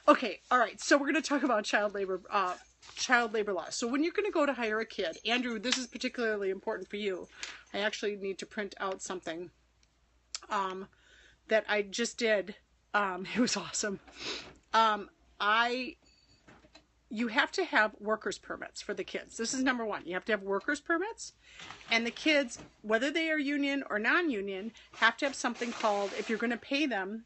Okay, all right. So we're going to talk about child labor law. So when you're going to go to hire a kid, Andrew, this is particularly important for you. I actually need to print out something that I just did. It was awesome. You have to have workers permits for the kids. This is number one. You have to have workers permits, and the kids, whether they are union or non-union, have to have something called, if you're going to pay them,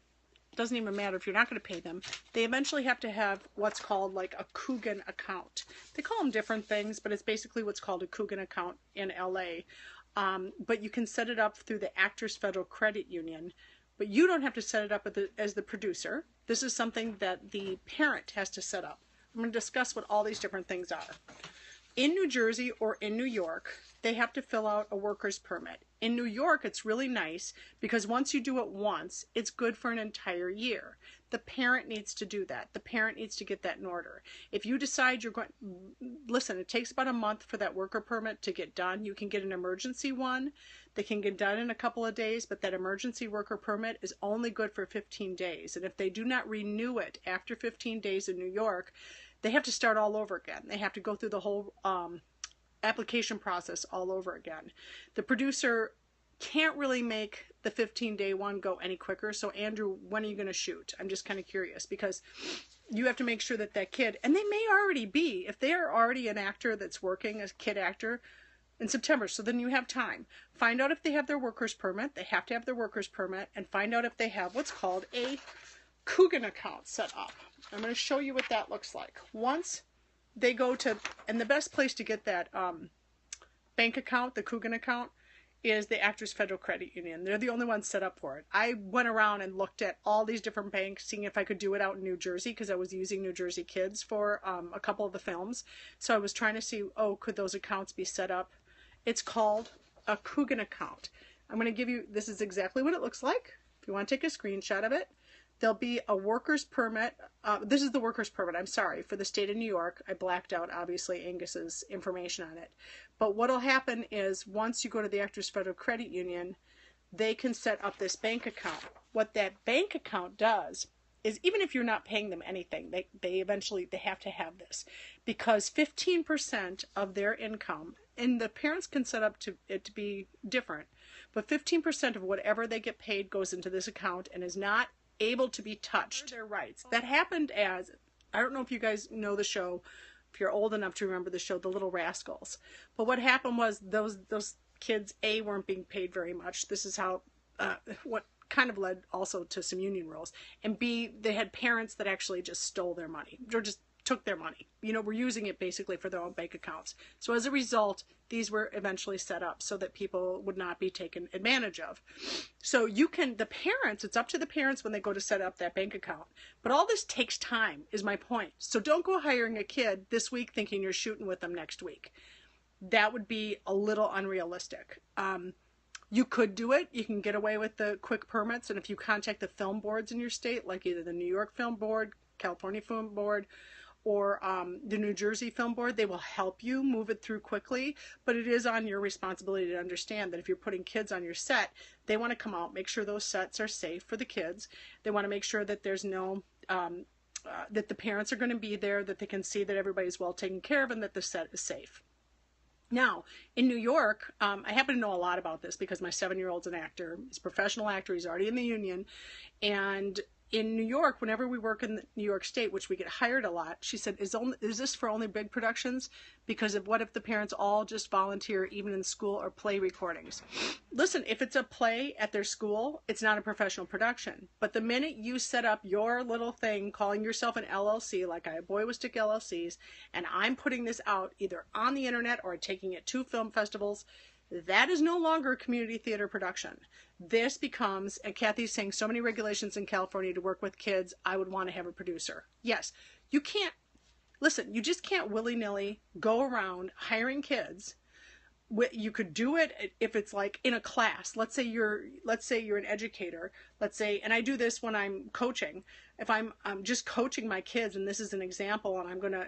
doesn't even matter if you're not going to pay them, they eventually have to have what's called like a Coogan account. They call them different things, but it's basically what's called a Coogan account in LA. But you can set it up through the Actors Federal Credit Union, but you don't have to set it up as the producer. This is something that the parent has to set up. I'm going to discuss what all these different things are. In New Jersey or in New York, they have to fill out a worker's permit. In New York, it's really nice because once you do it once, it's good for an entire year. The parent needs to do that. The parent needs to get that in order. If you decide you're going, listen, it takes about a month for that worker permit to get done. You can get an emergency one that can get done in a couple of days, but that emergency worker permit is only good for 15 days. And if they do not renew it after 15 days in New York, they have to start all over again. They have to go through the whole application process all over again. The producer can't really make the 15-day one go any quicker. So Andrew, when are you going to shoot? I'm just kind of curious because you have to make sure that that kid, and they may already be, if they are already an actor that's working as a kid actor in September, so then you have time. Find out if they have their worker's permit. They have to have their worker's permit, and find out if they have what's called a Coogan account set up. I'm going to show you what that looks like. Once they go to, and the best place to get that bank account, the Coogan account, is the Actors Federal Credit Union. They're the only ones set up for it. I went around and looked at all these different banks, seeing if I could do it out in New Jersey, because I was using New Jersey kids for a couple of the films. So I was trying to see, could those accounts be set up? It's called a Coogan account. I'm going to give you, this is exactly what it looks like. If you want to take a screenshot of it, there'll be a worker's permit. This is the worker's permit, I'm sorry, for the state of New York. I blacked out, obviously, Angus's information on it. But what'll happen is once you go to the Actors Federal Credit Union, they can set up this bank account. What that bank account does is, even if you're not paying them anything, they eventually have to have this, because 15% of their income, and the parents can set up it to be different, but 15% of whatever they get paid goes into this account and is not able to be touched. Their rights. That happened as, I don't know if you guys know the show, if you're old enough to remember the show, The Little Rascals. But what happened was those kids, A, weren't being paid very much. This is how, what kind of led also to some union rules. And B, they had parents that actually just stole their money, or just took their money. Were using it basically for their own bank accounts. So as a result, these were eventually set up so that people would not be taken advantage of. So the parents, it's up to the parents when they go to set up that bank account. But all this takes time, is my point. So don't go hiring a kid this week thinking you're shooting with them next week. That would be a little unrealistic. You could do it. You can get away with the quick permits. And if you contact the film boards in your state, like either the New York Film Board, California Film Board, or the New Jersey Film Board, they will help you move it through quickly. But it is on your responsibility to understand that if you're putting kids on your set, they want to come out, make sure those sets are safe for the kids. They want to make sure that there's no, that the parents are going to be there, that they can see that everybody's well taken care of, and that the set is safe. Now, in New York, I happen to know a lot about this because my 7-year-old's an actor. He's a professional actor. He's already in the union. And in New York, whenever we work in New York State, which we get hired a lot, she said, is this for only big productions? Because what if the parents all just volunteer even in school or play recordings? Listen, if it's a play at their school, it's not a professional production. But the minute you set up your little thing calling yourself an LLC, like I Boy with Stick LLCs, and I'm putting this out either on the internet or taking it to film festivals, that is no longer a community theater production. This becomes, and Kathy's saying so many regulations in California to work with kids, I would want to have a producer. Yes, you can't, listen, you just can't willy-nilly go around hiring kids You could do it if it's like in a class. Let's say you're an educator. Let's say, and I do this when I'm coaching. If I'm just coaching my kids, and this is an example, and I'm gonna,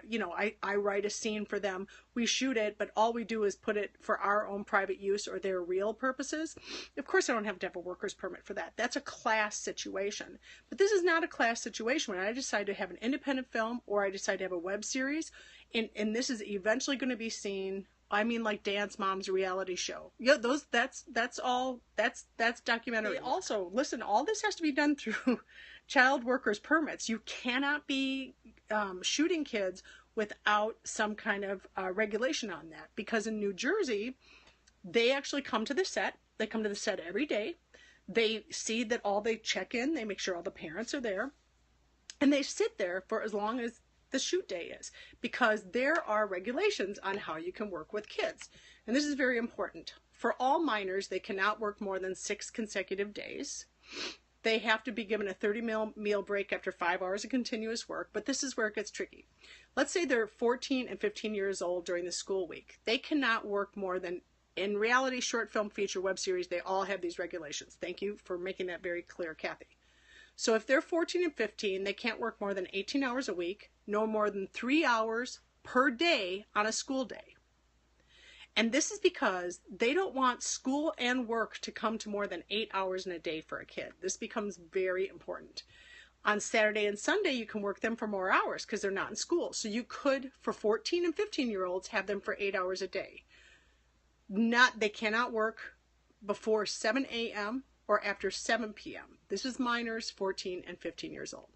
I write a scene for them. We shoot it, but all we do is put it for our own private use or their real purposes. Of course, I don't have to have a worker's permit for that. That's a class situation. But this is not a class situation. When I decide to have an independent film or I decide to have a web series, and this is eventually going to be seen. I mean, like Dance Mom's reality show. Yeah, that's documentary. Also, listen, all this has to be done through child workers permits. You cannot be shooting kids without some kind of regulation on that, because in New Jersey, they actually come to the set. They come to the set every day. They see that they check in. They make sure all the parents are there, and they sit there for as long as the shoot day is, because there are regulations on how you can work with kids. And this is very important. For all minors, they cannot work more than 6 consecutive days. They have to be given a 30-minute meal break after 5 hours of continuous work, but this is where it gets tricky. Let's say they're 14 and 15 years old during the school week. They cannot work more than, in reality, short film, feature, web series, they all have these regulations. Thank you for making that very clear, Kathy. So if they're 14 and 15, they can't work more than 18 hours a week, no more than 3 hours per day on a school day. And this is because they don't want school and work to come to more than 8 hours in a day for a kid. This becomes very important. On Saturday and Sunday, you can work them for more hours because they're not in school. So you could, for 14 and 15-year-olds, have them for 8 hours a day. They cannot work before 7 a.m. or after 7 p.m. This is minors 14 and 15 years old.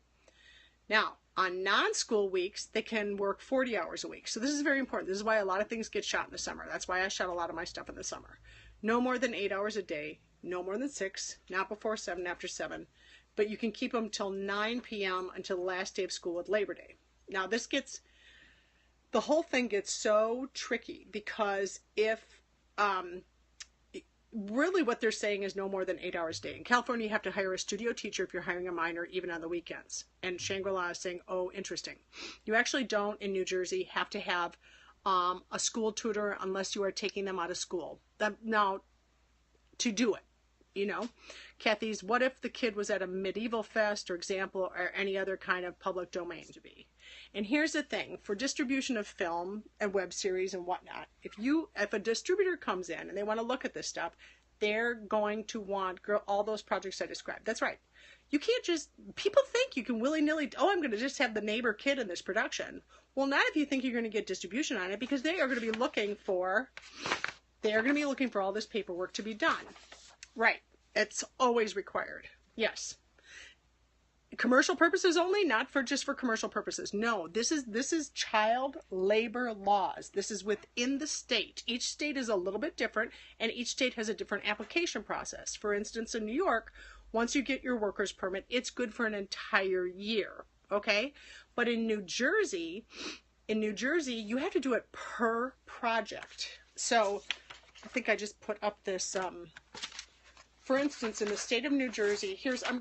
Now, on non-school weeks, they can work 40 hours a week. So this is very important. This is why a lot of things get shot in the summer. That's why I shot a lot of my stuff in the summer. No more than 8 hours a day, no more than 6, not before 7, after 7. But you can keep them till 9 p.m. until the last day of school with Labor Day. Now, the whole thing gets so tricky, because if, really what they're saying is no more than 8 hours a day. In California, you have to hire a studio teacher if you're hiring a minor, even on the weekends. And Shangri-La is saying, oh, interesting. You actually don't, in New Jersey, have to have a school tutor unless you are taking them out of school. Now, to do it, Kathy's, what if the kid was at a medieval fest, or example, or any other kind of public domain to be? And here's the thing, for distribution of film and web series and whatnot, if a distributor comes in and they want to look at this stuff, they're going to want all those projects I described. That's right. You can't just, people think you can willy-nilly, I'm going to just have the neighbor kid in this production. Well, not if you think you're going to get distribution on it, because they are going to be looking for all this paperwork to be done. Right. It's always required. Yes. Commercial purposes only, not just for commercial purposes. No, this is child labor laws. This is within the state. Each state is a little bit different, and each state has a different application process. For instance, in New York, once you get your worker's permit, it's good for an entire year. Okay? But in New Jersey, you have to do it per project. So I think I just put up this, for instance, in the state of New Jersey,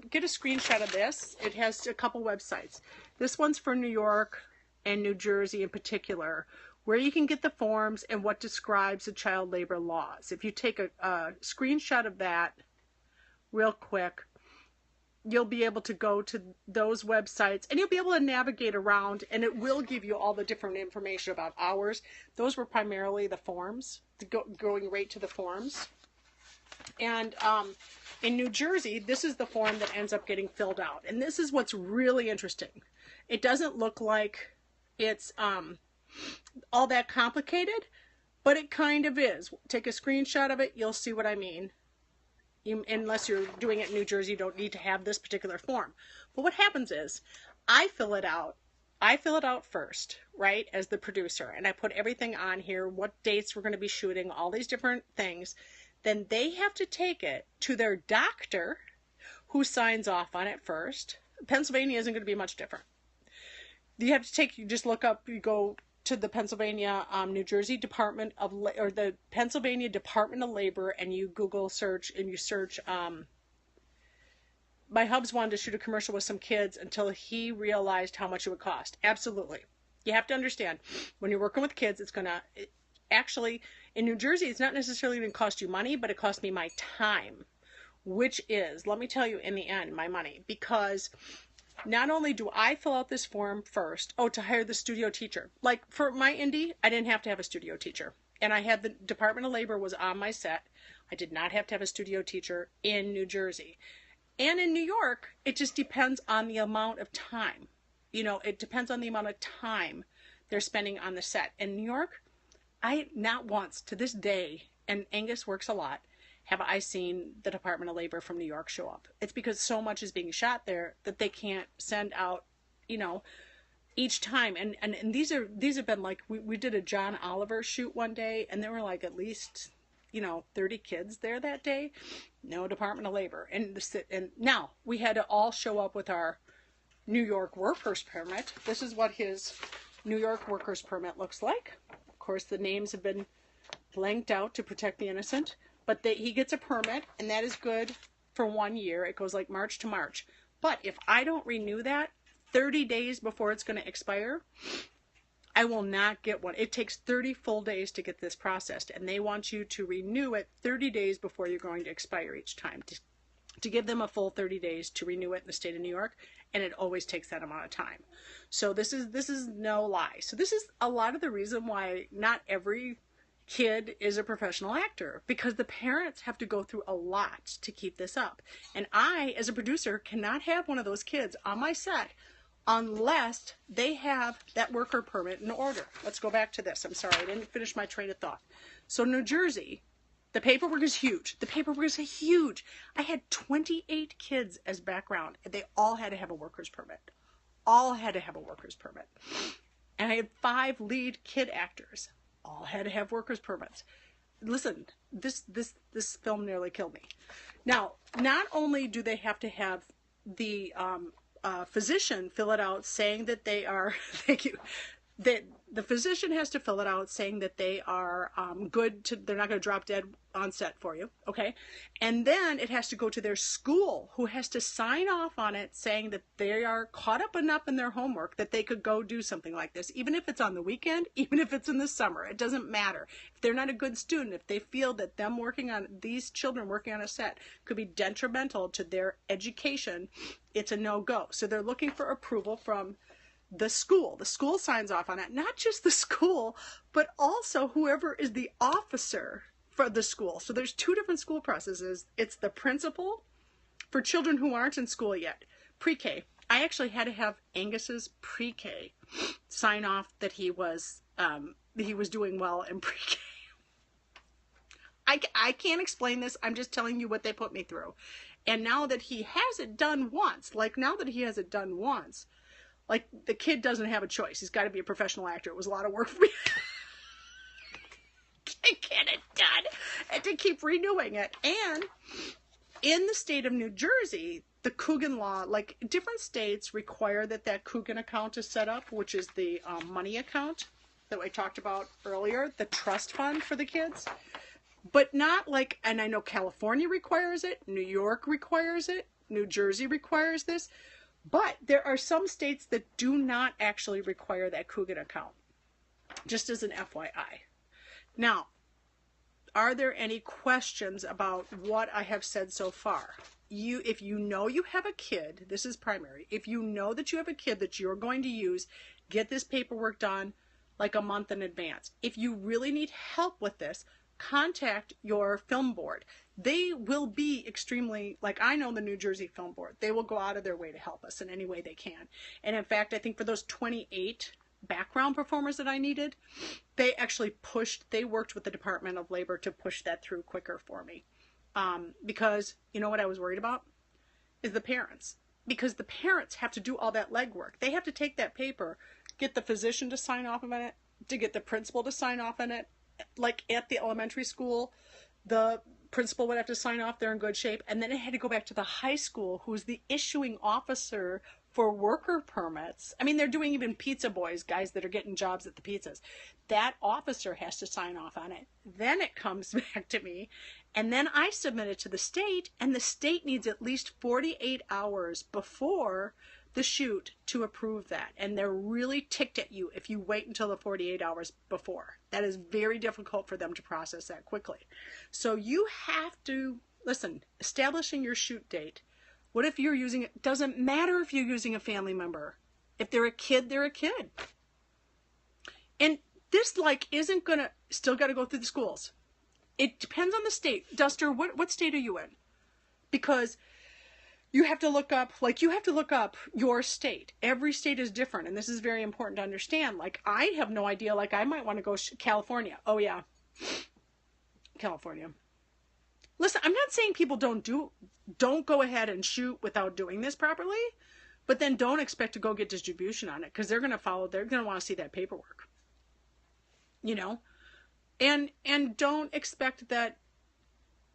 get a screenshot of this. It has a couple websites. This one's for New York and New Jersey in particular, where you can get the forms and what describes the child labor laws. If you take a screenshot of that real quick, you'll be able to go to those websites and you'll be able to navigate around, and it will give you all the different information about hours. Those were primarily the forms, going right to the forms. And in New Jersey, this is the form that ends up getting filled out. And this is what's really interesting. It doesn't look like it's all that complicated, but it kind of is. Take a screenshot of it, you'll see what I mean. Unless you're doing it in New Jersey, you don't need to have this particular form. But what happens is, I fill it out. I fill it out first, right, as the producer. And I put everything on here, what dates we're going to be shooting, all these different things. Then they have to take it to their doctor, who signs off on it first. Pennsylvania isn't going to be much different. You just look up, you go to the Pennsylvania, New Jersey Department of, or the Pennsylvania Department of Labor, and you Google search, and you search, my hubs wanted to shoot a commercial with some kids until he realized how much it would cost. Absolutely. You have to understand, when you're working with kids, actually, in New Jersey, it's not necessarily going to cost you money, but it cost me my time, which is, let me tell you, in the end, my money. Because not only do I fill out this form first, to hire the studio teacher. Like for my indie, I didn't have to have a studio teacher. And I had the Department of Labor was on my set. I did not have to have a studio teacher in New Jersey. And in New York, it just depends on the amount of time. It depends on the amount of time they're spending on the set. In New York, I not once to this day, and Angus works a lot, have I seen the Department of Labor from New York show up. It's because so much is being shot there that they can't send out, each time. And these have been like, we did a John Oliver shoot one day, and there were like at least 30 kids there that day. No Department of Labor. And now we had to all show up with our New York workers permit. This is what his New York workers permit looks like. Of course, the names have been blanked out to protect the innocent, but he gets a permit, and that is good for 1 year. It goes like March to March. But if I don't renew that 30 days before it's going to expire, I will not get one. It takes 30 full days to get this processed, and they want you to renew it 30 days before you're going to expire each time, to give them a full 30 days to renew it in the state of New York, and it always takes that amount of time. So this is no lie. So this is a lot of the reason why not every kid is a professional actor, because the parents have to go through a lot to keep this up. And I, as a producer, cannot have one of those kids on my set unless they have that worker permit in order. Let's go back to this. I'm sorry, I didn't finish my train of thought. So New Jersey, the paperwork is huge. The paperwork is huge. I had 28 kids as background, and they all had to have a worker's permit. All had to have a worker's permit. And I had 5 lead kid actors. All had to have workers' permits. Listen, this film nearly killed me. Now, not only do they have to have the physician fill it out saying that they are, thank you, that the physician has to fill it out saying that they are good to, they're not going to drop dead on set for you, okay? And then it has to go to their school, who has to sign off on it saying that they are caught up enough in their homework that they could go do something like this, even if it's on the weekend, even if it's in the summer. It doesn't matter. If they're not a good student, if they feel that them working on, these children working on a set could be detrimental to their education, it's a no-go. So they're looking for approval from the school. The school signs off on it. Not just the school, but also whoever is the officer for the school. So there's 2 different school processes. It's the principal for children who aren't in school yet. Pre-K. I actually had to have Angus's pre-K sign off that he was doing well in pre-K. I can't explain this. I'm just telling you what they put me through. And now that he has it done once, like the kid doesn't have a choice. He's got to be a professional actor. It was a lot of work for me to get it done and to keep renewing it. And in the state of New Jersey, the Coogan law, like different states require that Coogan account is set up, which is the money account that I talked about earlier, the trust fund for the kids. But not like, and I know California requires it, New York requires it, New Jersey requires this. But there are some states that do not actually require that Coogan account, just as an FYI. Now, are there any questions about what I have said so far? If you know you have a kid, this is primary. If you know that you have a kid that you're going to use, get this paperwork done like a month in advance. If you really need help with this, contact your film board. They will be extremely, like I know the New Jersey Film Board, they will go out of their way to help us in any way they can. And in fact, I think for those 28 background performers that I needed, they actually worked with the Department of Labor to push that through quicker for me. Because you know what I was worried about? Is the parents. Because the parents have to do all that legwork. They have to take that paper, get the physician to sign off on it, to get the principal to sign off on it. Like at the elementary school, the principal would have to sign off they're in good shape, and then it had to go back to the high school, who's the issuing officer for worker permits, I mean, they're doing even pizza boys, guys that are getting jobs at the pizzas. That officer has to sign off on it. Then it comes back to me, and then I submit it to the state, and the state needs at least 48 hours before the shoot to approve that. And they're really ticked at you if you wait until the 48 hours before. That is very difficult for them to process that quickly. So you have to, listen, establishing your shoot date. What if you're using it? Doesn't matter if you're using a family member. If they're a kid, they're a kid. And this isn't gonna, still got to go through the schools. It depends on the state. Duster, what state are you in? Because you have to look up, your state. Every state is different, and this is very important to understand. I have no idea. I might want to go California. Oh yeah, California. Listen, I'm not saying people don't go ahead and shoot without doing this properly, but then don't expect to go get distribution on it, because they're going to want to see that paperwork. And don't expect that,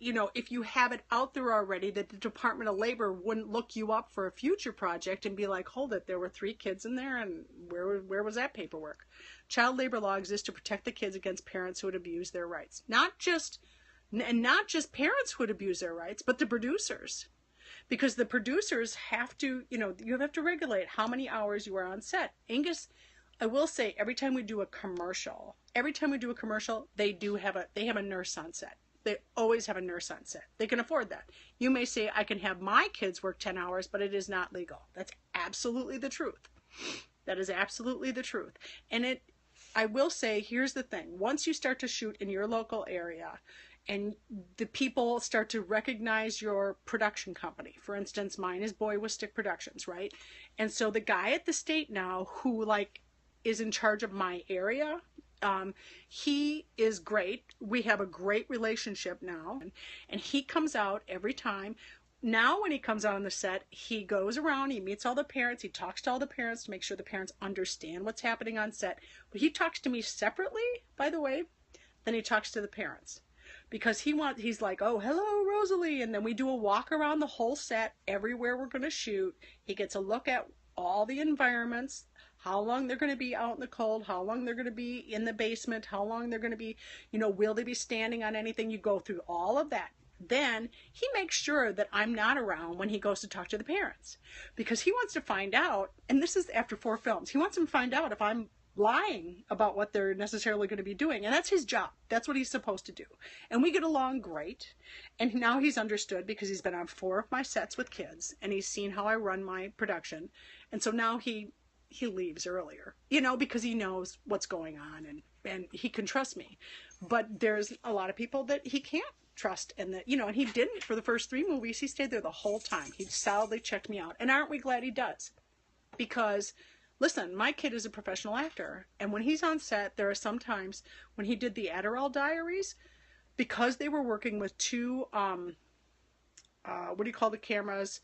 if you have it out there already, that the Department of Labor wouldn't look you up for a future project and be like, hold it, there were 3 kids in there, and where was that paperwork? Child labor law exists to protect the kids against parents who would abuse their rights. Not just parents who would abuse their rights, but the producers. Because the producers have to, you have to regulate how many hours you are on set. Angus, I will say, every time we do a commercial, they have a nurse on set. They always have a nurse on set. They can afford that. You may say, I can have my kids work 10 hours, but it is not legal. That's absolutely the truth. That is absolutely the truth. And I will say, here's the thing. Once you start to shoot in your local area, and the people start to recognize your production company. For instance, mine is Boy with Stick Productions, right? And so the guy at the state now who is in charge of my area, he is great. We have a great relationship now. And he comes out every time. Now when he comes out on the set, he goes around, he meets all the parents, he talks to all the parents to make sure the parents understand what's happening on set. But he talks to me separately, by the way, than he talks to the parents. Because he's like, oh, hello, Rosalie. And then we do a walk around the whole set, everywhere we're going to shoot. He gets a look at all the environments, how long they're going to be out in the cold, how long they're going to be in the basement, how long they're going to be, will they be standing on anything? You go through all of that. Then he makes sure that I'm not around when he goes to talk to the parents. Because he wants to find out, and this is after 4 films, he wants them to find out if I'm lying about what they're necessarily going to be doing. And that's his job. That's what he's supposed to do. And we get along great. And now he's understood because he's been on 4 of my sets with kids and he's seen how I run my production. And so now he leaves earlier, because he knows what's going on and he can trust me. But there's a lot of people that he can't trust, and that, and he didn't for the first 3 movies. He stayed there the whole time. He solidly checked me out. And aren't we glad he does? Because listen, my kid is a professional actor, and when he's on set, there are some times when he did the Adderall Diaries, because they were working with 2, what do you call the cameras?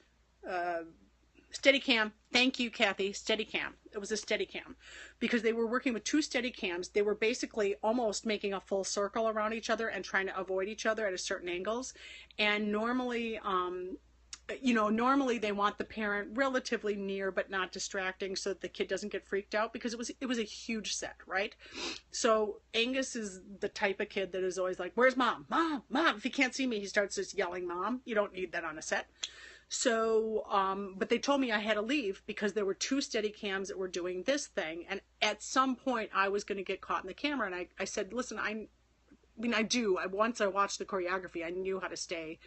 Steadicam. Thank you, Kathy. Steadicam. It was a Steadicam. Because they were working with 2 Steadicams. They were basically almost making a full circle around each other and trying to avoid each other at a certain angles. And normally, normally they want the parent relatively near but not distracting so that the kid doesn't get freaked out, because it was a huge set, right? So Angus is the type of kid that is always like, where's mom? Mom, mom. If he can't see me, he starts just yelling mom. You don't need that on a set. So, but they told me I had to leave because there were 2 Steadicams that were doing this thing. And at some point I was going to get caught in the camera. And I said, listen, once I watched the choreography, I knew how to stay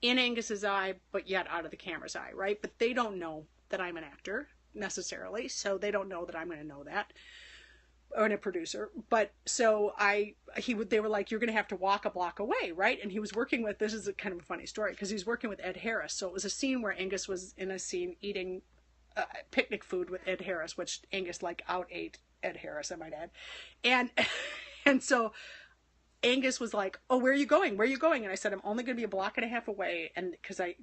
in Angus's eye, but yet out of the camera's eye, right? But they don't know that I'm an actor necessarily, so they don't know that I'm going to know that, or a producer. But so they were like, you're going to have to walk a block away, right? And he was working with, this is a kind of a funny story, because he was working with Ed Harris. So it was a scene where Angus was in a scene eating picnic food with Ed Harris, which Angus out ate Ed Harris, I might add, and so Angus was like, oh, where are you going? Where are you going? And I said, I'm only going to be a block and a half away, and because I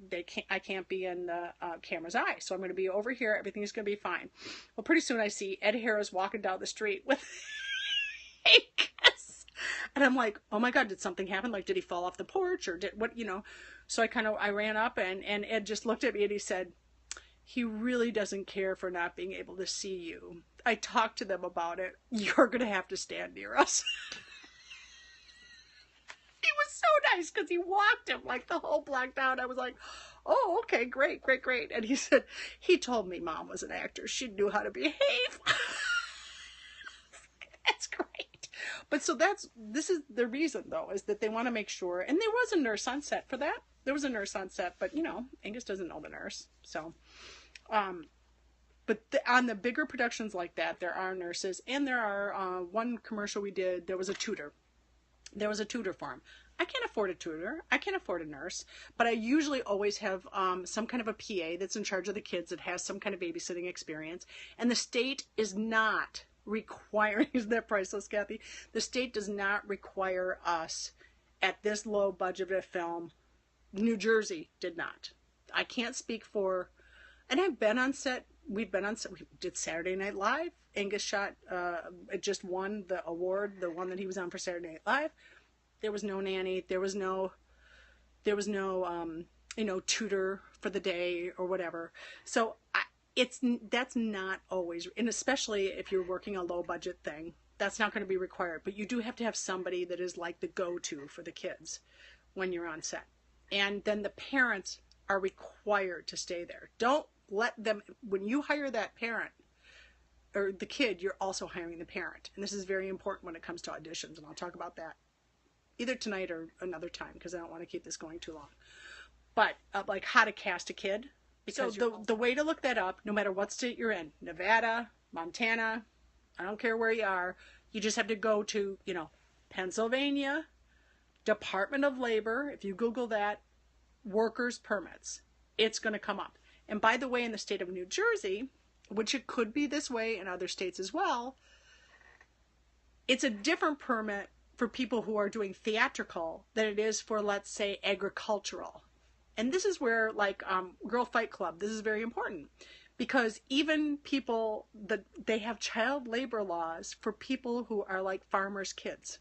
can't be in the camera's eye, so I'm going to be over here. Everything's going to be fine. Well, pretty soon I see Ed Harris walking down the street with Angus, and I'm like, oh my God, did something happen? Did he fall off the porch or did what? So I ran up, and Ed just looked at me and he said, he really doesn't care for not being able to see you. I talked to them about it. You're going to have to stand near us. He was so nice because he walked him like the whole block down. I was like, oh, okay, great, great, great. And he said, he told me Mom was an actor. She knew how to behave. That's great. But so this is the reason, though, is that they want to make sure. And there was a nurse on set for that. There was a nurse on set, but, you know, Angus doesn't know the nurse. So, but on the bigger productions like that, there are nurses. And there are, one commercial we did, there was a tutor. There was a tutor for him. I can't afford a tutor. I can't afford a nurse. But I usually always have some kind of a PA that's in charge of the kids that has some kind of babysitting experience. And the state is not requiring, isn't that priceless, Kathy? The state does not require us at this low budget of a film. New Jersey did not. I can't speak for, and I've been on set. We've been on set. We did Saturday Night Live. Angus shot, just won the award, the one that he was on for Saturday Night Live. There was no nanny. There was no, you know, tutor for the day or whatever. So that's not always, and especially if you're working a low budget thing, that's not going to be required. But you do have to have somebody that is like the go-to for the kids when you're on set. And then the parents are required to stay there. Don't let them, when you hire that parent or the kid, you're also hiring the parent. And this is very important when it comes to auditions. And I'll talk about that either tonight or another time because I don't want to keep this going too long. But like how to cast a kid. Because so the way to look that up, no matter what state you're in, Nevada, Montana, I don't care where you are, you just have to go to, you know, Pennsylvania, Department of Labor. If you Google that, workers permits, it's going to come up. And by the way, in the state of New Jersey, which it could be this way in other states as well, it's a different permit for people who are doing theatrical than it is for, let's say, agricultural. And this is where, like, Girl Fight Club, this is very important. Because even people, they have child labor laws for people who are like farmers' kids.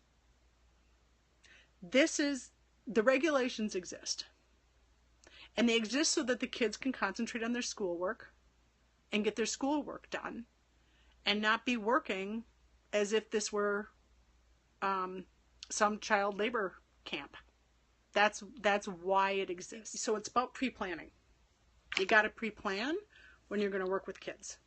The regulations exist. And they exist so that the kids can concentrate on their schoolwork and get their schoolwork done and not be working as if this were some child labor camp. That's why it exists. So it's about pre-planning. You got to pre-plan when you're going to work with kids.